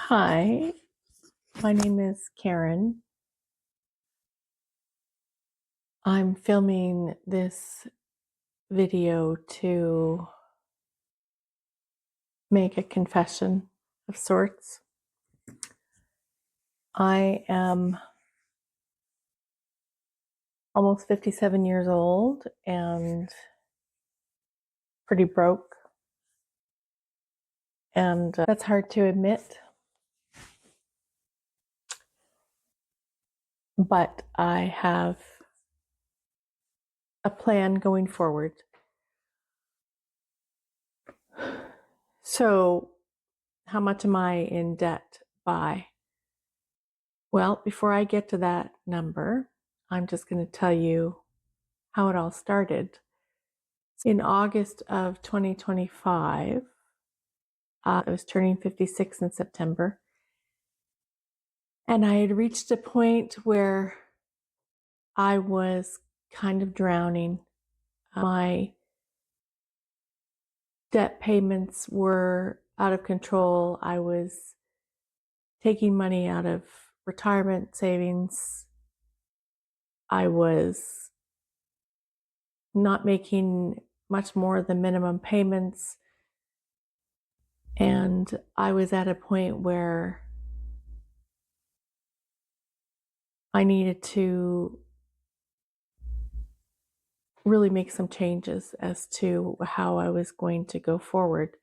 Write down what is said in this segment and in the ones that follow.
Hi, my name is Karen. I'm filming this video to make a confession of sorts. I am almost 57 years old and pretty broke, and that's hard to admit, but I have a plan going forward. So, how much am I in debt by? Well, before I get to that number, I'm just going to tell you how it all started. In August of 2025, I was turning 56 in September, and I had reached a point where I was kind of drowning. My debt payments were out of control. I was taking money out of retirement savings. I was not making much more than minimum payments. And I was at a point where I needed to really make some changes as to how I was going to go forward.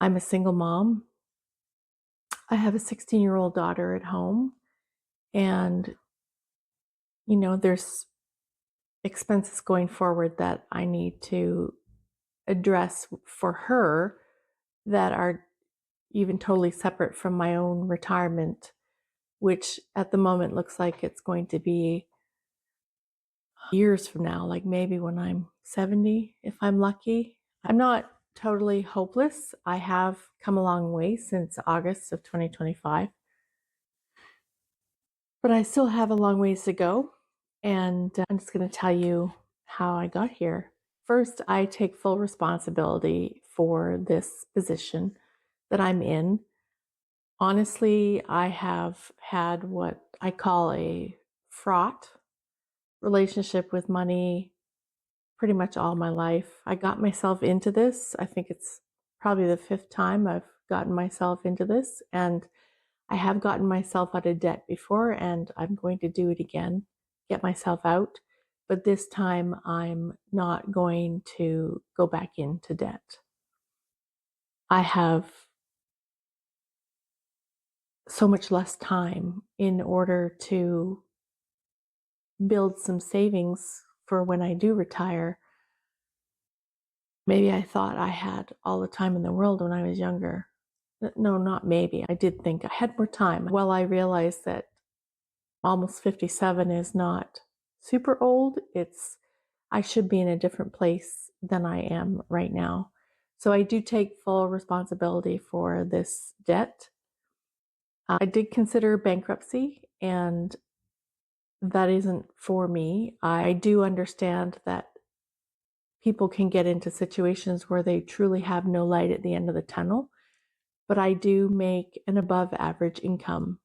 I'm a single mom. I have a 16-year-old daughter at home, and there's expenses going forward that I need to address for her that are even totally separate from my own retirement, which at the moment looks like it's going to be years from now, like maybe when I'm 70, if I'm lucky. I'm not totally hopeless. I have come a long way since August of 2025, but I still have a long ways to go. And I'm just going to tell you how I got here. First, I take full responsibility for this position that I'm in. Honestly, I have had what I call a fraught relationship with money pretty much all my life. I got myself into this. I think it's probably the fifth time I've gotten myself into this, and I have gotten myself out of debt before, and I'm going to do it again, get myself out. But this time I'm not going to go back into debt. I have so much less time in order to build some savings for when I do retire. Maybe I thought I had all the time in the world when I was younger. No, not maybe. I did think I had more time. Well, I realized that almost 57 is not super old. I should be in a different place than I am right now. So I do take full responsibility for this debt. I did consider bankruptcy, and that isn't for me. I do understand that people can get into situations where they truly have no light at the end of the tunnel, but I do make an above average income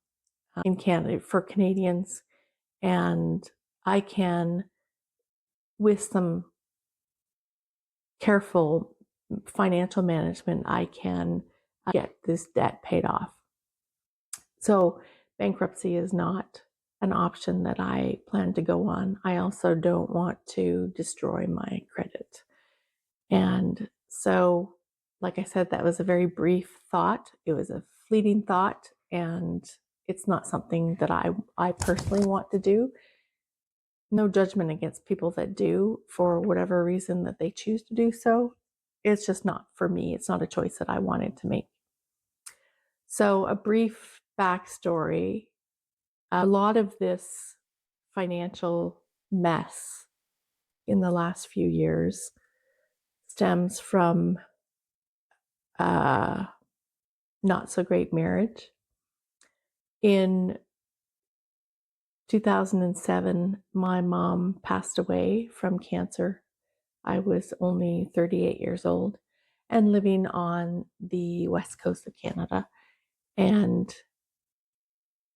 in Canada for Canadians, and I can, with some careful financial management, I can get this debt paid off. So bankruptcy is not an option that I plan to go on. I also don't want to destroy my credit. And so, like I said, that was a very brief thought. It was a fleeting thought, and it's not something that I personally want to do. No judgment against people that do for whatever reason that they choose to do so. It's just not for me. It's not a choice that I wanted to make. So, a brief backstory. A lot of this financial mess in the last few years stems from not so great marriage. In 2007, my mom passed away from cancer. I was only 38 years old and living on the west coast of Canada. And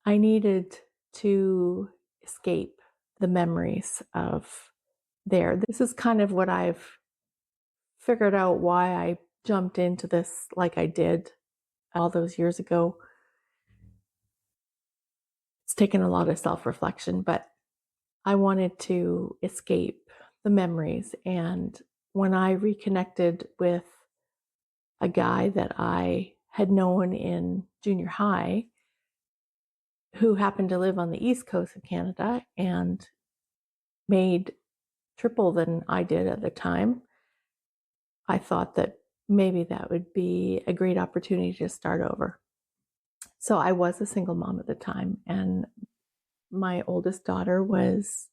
I needed to escape the memories of there. This is kind of what I've figured out why I jumped into this like I did all those years ago. It's taken a lot of self-reflection, but I wanted to escape the memories. And when I reconnected with a guy that I had known in junior high who happened to live on the east coast of Canada and made triple than I did at the time, I thought that maybe that would be a great opportunity to start over. So I was a single mom at the time, and my oldest daughter was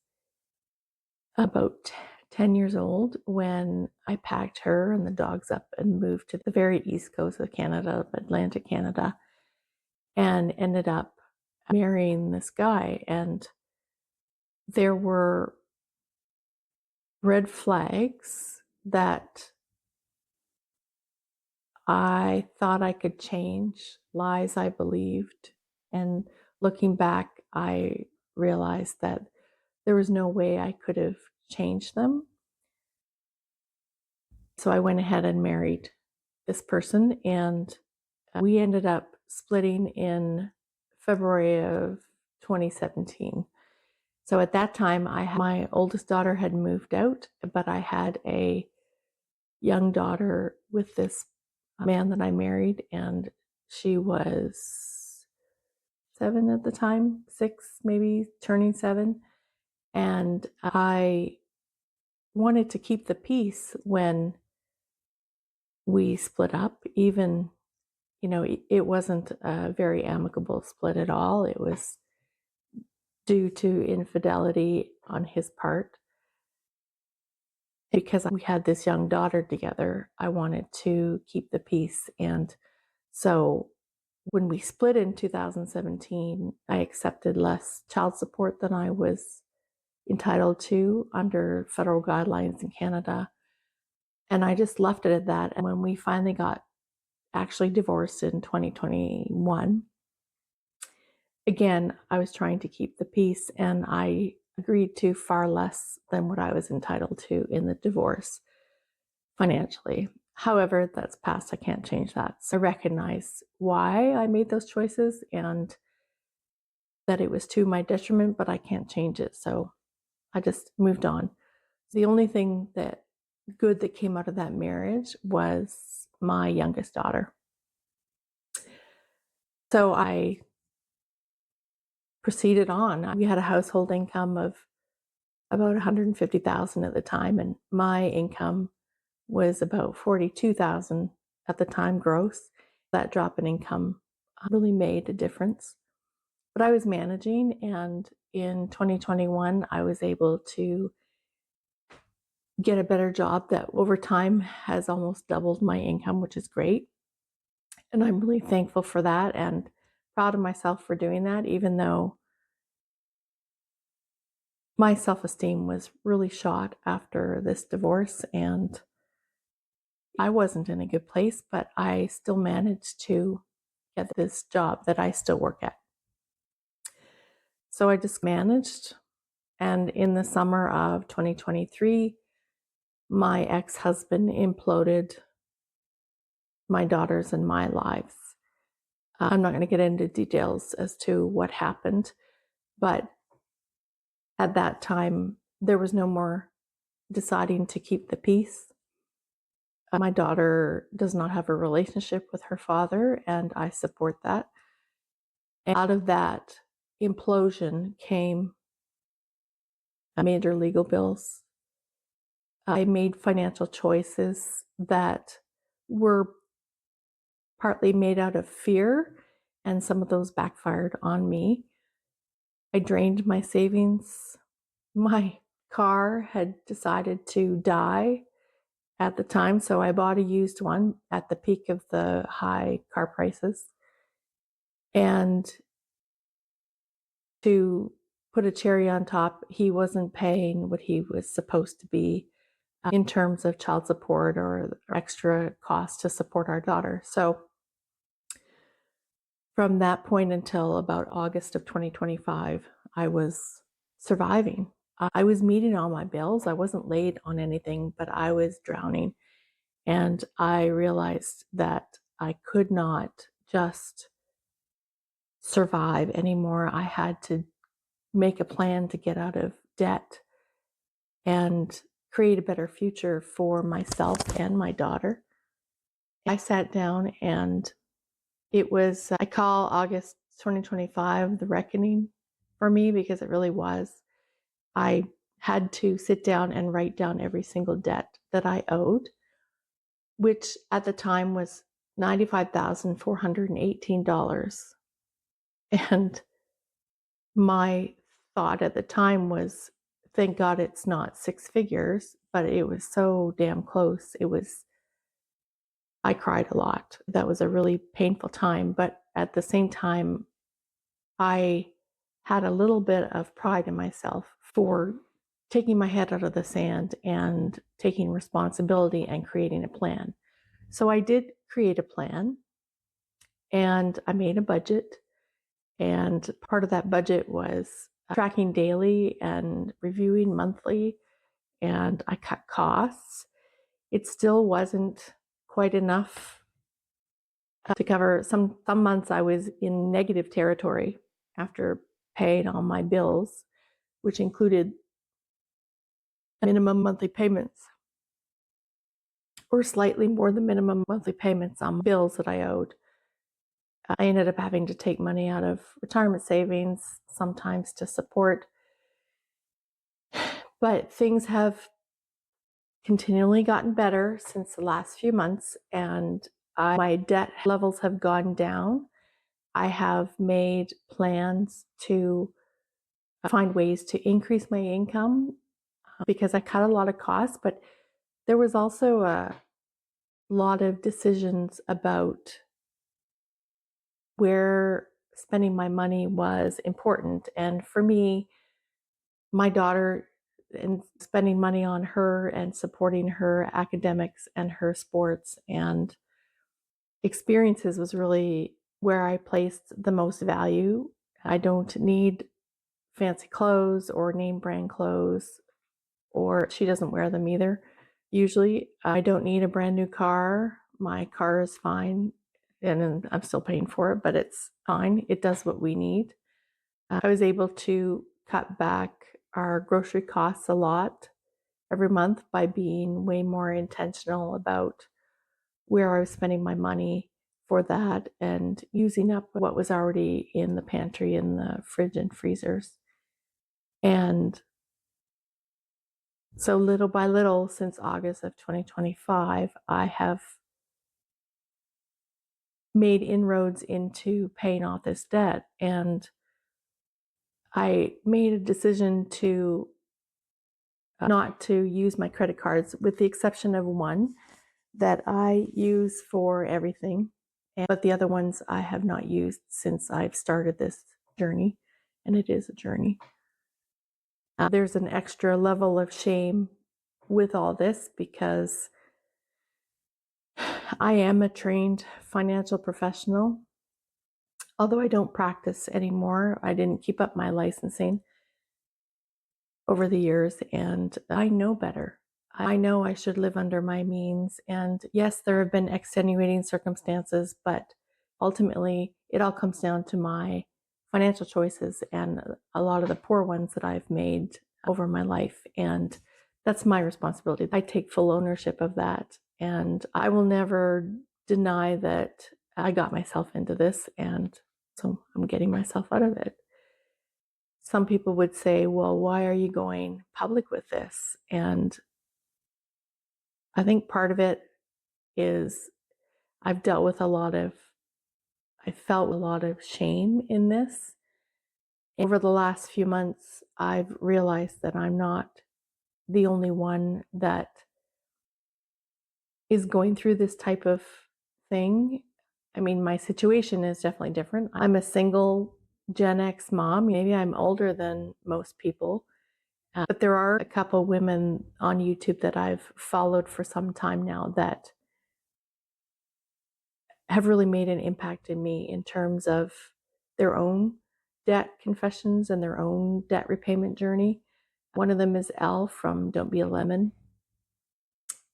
about 10 years old when I packed her and the dogs up and moved to the very east coast of Canada, Atlantic Canada, and ended up marrying this guy. And there were red flags that I thought I could change, lies I believed. And looking back, I realized that there was no way I could have changed them. So I went ahead and married this person, and we ended up splitting in February of 2017. So at that time, my oldest daughter had moved out, but I had a young daughter with this man that I married, and she was 7 at the time, 6 maybe, turning 7. And I wanted to keep the peace when we split up. Even, it wasn't a very amicable split at all. It was due to infidelity on his part. Because we had this young daughter together, I wanted to keep the peace. And so when we split in 2017, I accepted less child support than I was entitled to under federal guidelines in Canada. And I just left it at that. And when we finally got actually divorced in 2021, again, I was trying to keep the peace, and I agreed to far less than what I was entitled to in the divorce financially. However, that's past. I can't change that. So I recognize why I made those choices and that it was to my detriment, but I can't change it. So I just moved on. The only thing that good that came out of that marriage was my youngest daughter. So I proceeded on. We had a household income of about 150,000 at the time, and my income was about 42,000 at the time gross. That drop in income really made a difference. But I was managing, and in 2021 I was able to get a better job that over time has almost doubled my income, which is great. And I'm really thankful for that and proud of myself for doing that, even though my self-esteem was really shot after this divorce and I wasn't in a good place, but I still managed to get this job that I still work at. So I just managed. And in the summer of 2023, my ex-husband imploded my daughters and my lives. I'm not going to get into details as to what happened, but at that time, there was no more deciding to keep the peace. My daughter does not have a relationship with her father, and I support that. And out of that implosion came major legal bills. I made financial choices that were partly made out of fear, and some of those backfired on me. I drained my savings. My car had decided to die at the time, so I bought a used one at the peak of the high car prices. And to put a cherry on top, he wasn't paying what he was supposed to be in terms of child support or extra costs to support our daughter. So From that point until about August of 2025, I was surviving. I was meeting all my bills. I wasn't late on anything, but I was drowning. And I realized that I could not just survive anymore. I had to make a plan to get out of debt and create a better future for myself and my daughter. I sat down and I call August 2025 the reckoning for me, because it really was. I had to sit down and write down every single debt that I owed, which at the time was $95,418. And my thought at the time was, thank God it's not six figures, but it was so damn close. I cried a lot. That was a really painful time. But at the same time, I had a little bit of pride in myself for taking my head out of the sand and taking responsibility and creating a plan. So I did create a plan, and I made a budget. And part of that budget was tracking daily and reviewing monthly, and I cut costs. It still wasn't quite enough to cover some months. I was in negative territory after paying all my bills, which included minimum monthly payments, or slightly more than minimum monthly payments on bills that I owed. I ended up having to take money out of retirement savings sometimes to support. But things have continually gotten better since the last few months, and my debt levels have gone down. I have made plans to find ways to increase my income because I cut a lot of costs, but there was also a lot of decisions about where spending my money was important. And for me, my daughter, and spending money on her and supporting her academics and her sports and experiences was really where I placed the most value. I don't need fancy clothes or name brand clothes, or she doesn't wear them either. Usually, I don't need a brand new car. My car is fine, and I'm still paying for it, but it's fine. It does what we need. I was able to cut back our grocery costs a lot every month by being way more intentional about where I was spending my money for that and using up what was already in the pantry and the fridge and freezers. And so little by little, since August of 2025, I have made inroads into paying off this debt. And I made a decision to not to use my credit cards, with the exception of one that I use for everything. But the other ones I have not used since I've started this journey, and it is a journey. There's an extra level of shame with all this because I am a trained financial professional. Although I don't practice anymore, I didn't keep up my licensing over the years, and I know better. I know I should live under my means. And yes, there have been extenuating circumstances, but ultimately it all comes down to my financial choices and a lot of the poor ones that I've made over my life. And that's my responsibility. I take full ownership of that. And I will never deny that I got myself into this, and so I'm getting myself out of it. Some people would say, well, why are you going public with this? And I think part of it is I felt a lot of shame in this. Over the last few months, I've realized that I'm not the only one that is going through this type of thing. I mean, my situation is definitely different. I'm a single Gen X mom. Maybe I'm older than most people. But there are a couple women on YouTube that I've followed for some time now that have really made an impact in me in terms of their own debt confessions and their own debt repayment journey. One of them is Elle from Don't Be a Lemon.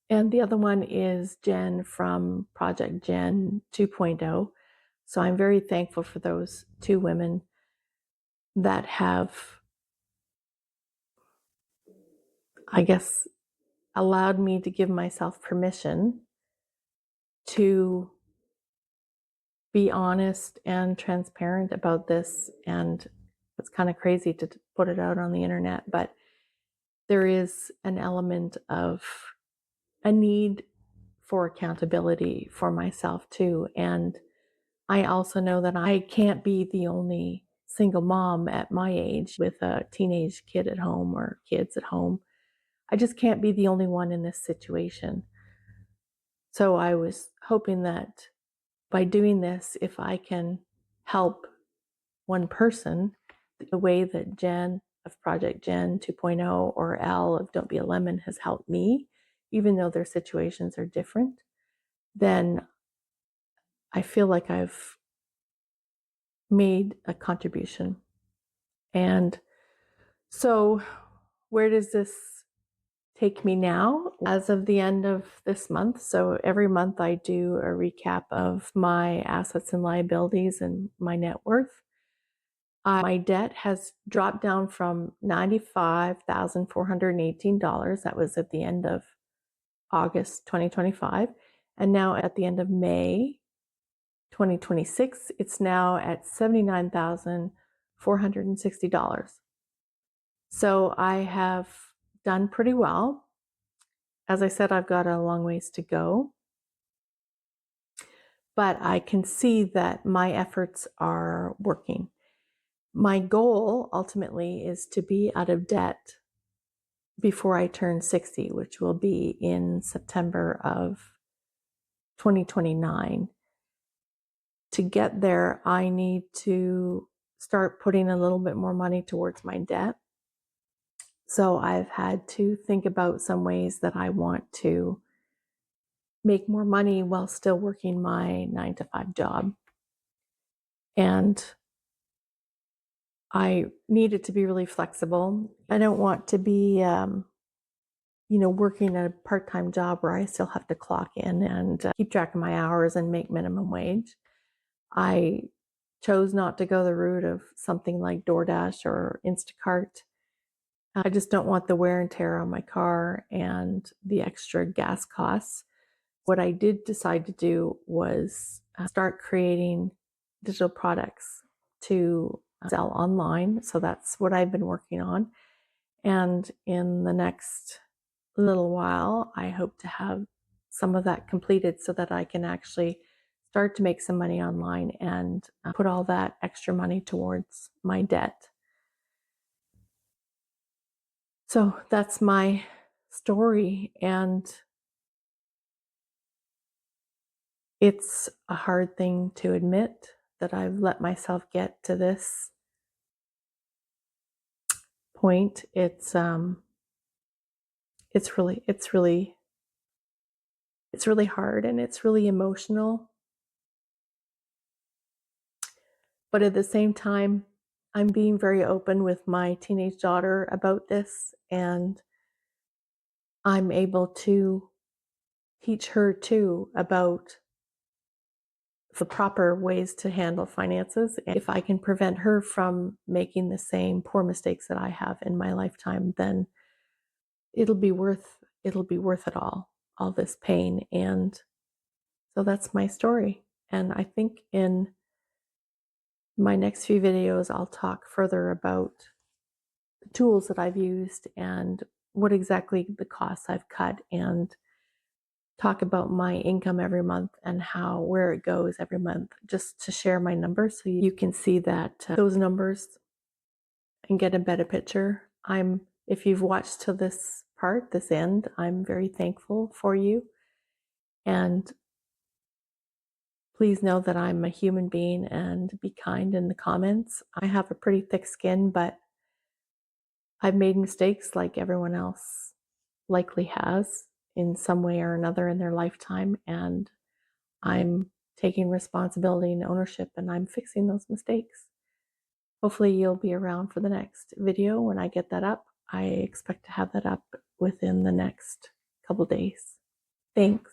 And the other one is Jen from Project Jen 2.0. So I'm very thankful for those two women that have, I guess, allowed me to give myself permission to be honest and transparent about this. And it's kind of crazy to put it out on the internet, but there is an element of a need for accountability for myself too. And I also know that I can't be the only single mom at my age with a teenage kid at home or kids at home. I just can't be the only one in this situation. So I was hoping that by doing this, if I can help one person, the way that Jen of Project Jen 2.0 or Elle of Don't Be a Lemon has helped me, even though their situations are different, then I feel like I've made a contribution. And so, where does this take me now? As of the end of this month, so every month I do a recap of my assets and liabilities and my net worth. My debt has dropped down from $95,418. That was at the end of August 2025. And now at the end of May 2026, it's now at $79,460. So I have done pretty well. As I said, I've got a long ways to go, but I can see that my efforts are working. My goal ultimately is to be out of debt before I turn 60, which will be in September of 2029. To get there, I need to start putting a little bit more money towards my debt. So I've had to think about some ways that I want to make more money while still working my 9-to-5 job. And I need it to be really flexible. I don't want to be, working at a part-time job where I still have to clock in and keep track of my hours and make minimum wage. I chose not to go the route of something like DoorDash or Instacart. I just don't want the wear and tear on my car and the extra gas costs. What I did decide to do was start creating digital products to sell online. So that's what I've been working on. And in the next little while, I hope to have some of that completed so that I can actually start to make some money online and put all that extra money towards my debt. So that's my story, and it's a hard thing to admit that I've let myself get to this point. It's really hard and it's really emotional. But at the same time, I'm being very open with my teenage daughter about this, and I'm able to teach her too about the proper ways to handle finances. And if I can prevent her from making the same poor mistakes that I have in my lifetime, then it'll be worth it all this pain. And so that's my story. And I think in my next few videos, I'll talk further about the tools that I've used and what exactly the costs I've cut, and talk about my income every month and where it goes every month, just to share my numbers so you can see that those numbers and get a better picture. If you've watched to this end, I'm very thankful for you. And please know that I'm a human being and be kind in the comments. I have a pretty thick skin, but I've made mistakes like everyone else likely has in some way or another in their lifetime. And I'm taking responsibility and ownership, and I'm fixing those mistakes. Hopefully you'll be around for the next video when I get that up. I expect to have that up within the next couple days. Thanks.